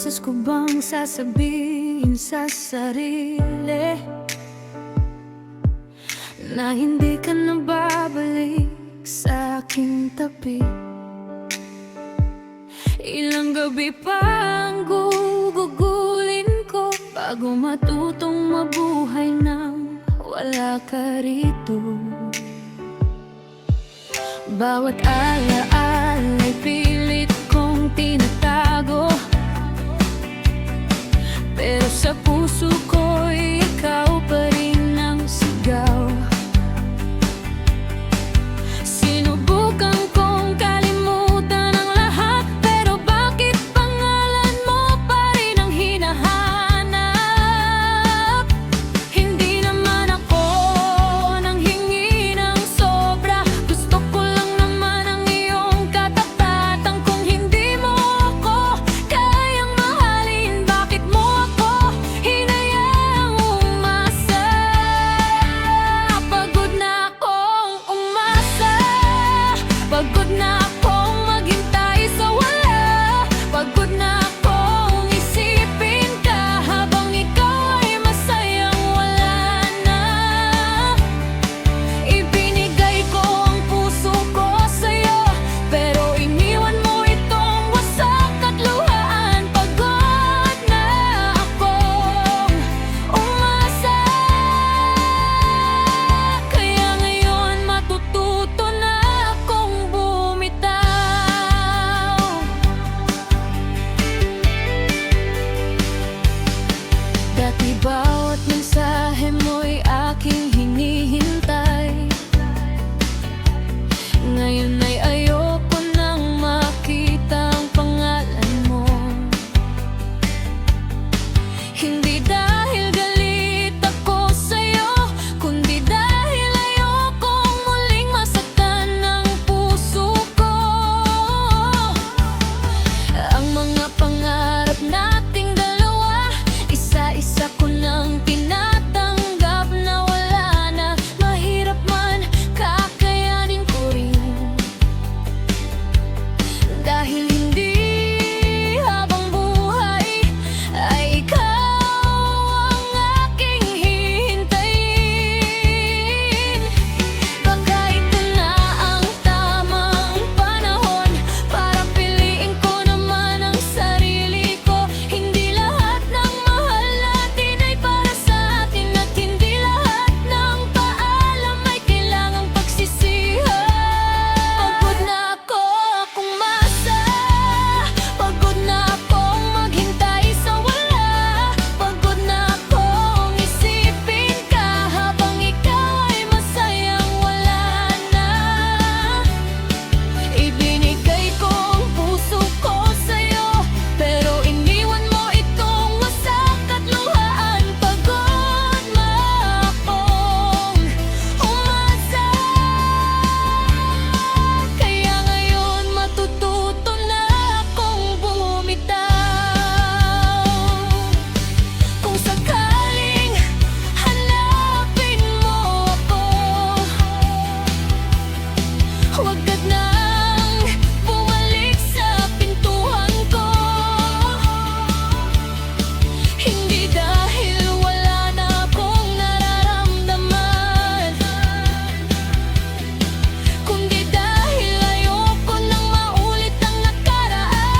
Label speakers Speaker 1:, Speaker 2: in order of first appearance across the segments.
Speaker 1: beses ko bang sasabihin sa sarili na hindi ka na babalik sa aking tabi? Ilang gabi pa ang gugugulin ko bago matutong mabuhay nang wala ka rito. Bawat alaala'y pilit kong tinatago, pero sa puso ko'y ikaw pa rin ang sigaw. Sinubukan kong kalimutan ang lahat, pero bakit pangalan mo pa rin ang hinahanap? Hindi naman ako nanghingi ng sobra, gusto ko lang naman ang iyong katapatan. Kung hindi mo ako kayang mahalin, bakit mo ako hinayaang umasa? Pagod na akong umasa, pagod na akong maghintay sa wala, pagod na akong isipin ka habang ikaw ay masayang wala na. Ibinigay ko ang puso ko sa'yo, pero iniwan mo itong wasak at luhaan. Pagod na akong umasa, kaya ngayon matututo na akong bumitaw. Dati bawat mensahe mo'y aking hinihintay, ngayon ay ayoko nang makita ang pangalan mo. Hindi dahil galit ako sa'yo, kundi dahil ayokong muling masaktan ang puso ko. Ang mga pangarap nating dalawa, isa-isa ko nang tinatanggap na wala na. Mahirap man, kakayanin ko rin, dahil hindi habang buhay ay ikaw ang aking hihintayin. Baka ito na ang tamang panahon para piliin ko naman ang sarili ko. Hindi lahat ng mahal natin ay para sa atin, at hindi lahat ng paalam ay kailangang pagsisihan. Pagod na akong umasa, pagod na akong maghintay sa wala, pagod na akong isipin ka habang ikaw ay masayang wala na. Ibinigay ko ang puso ko sa'yo, pero iniwan mo itong wasak at luhaan. Pagod na akong umasa, kaya ngayon matututo na akong bumitaw. Kung sakaling hanapin mo ako, huwag ka nang bumalik sa pintuan ko. Hindi dahil wala na akong nararamdaman, kundi dahil ayoko nang maulit ang nakaraan.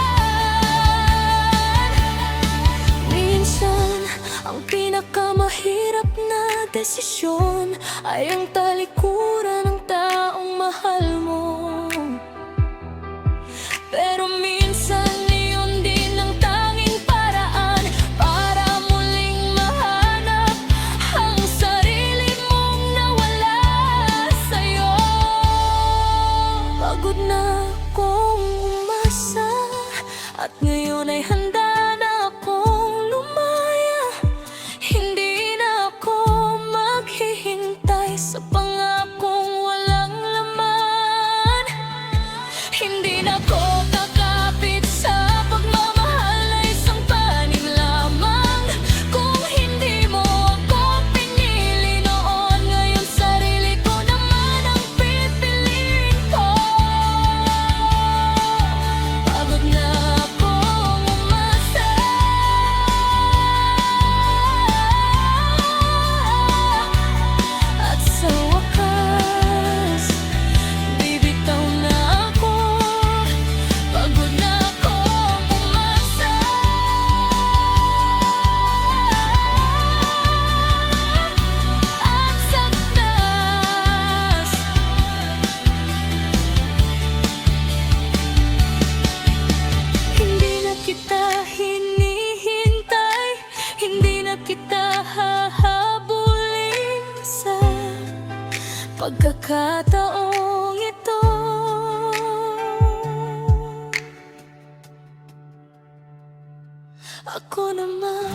Speaker 1: Minsan, ang pinakamahirap na desisyon ay ang talikuran ng taong mahal mo. Pero minsan, iyon din ang tanging paraan para muling mahanap ang sarili mong nawala sa'yo. Pagod na akong umasa, at ngayon ay handa na akong lumaya. Hindi na ako maghihintay sa pangakong walang laman. pagkakataong ito. Ako naman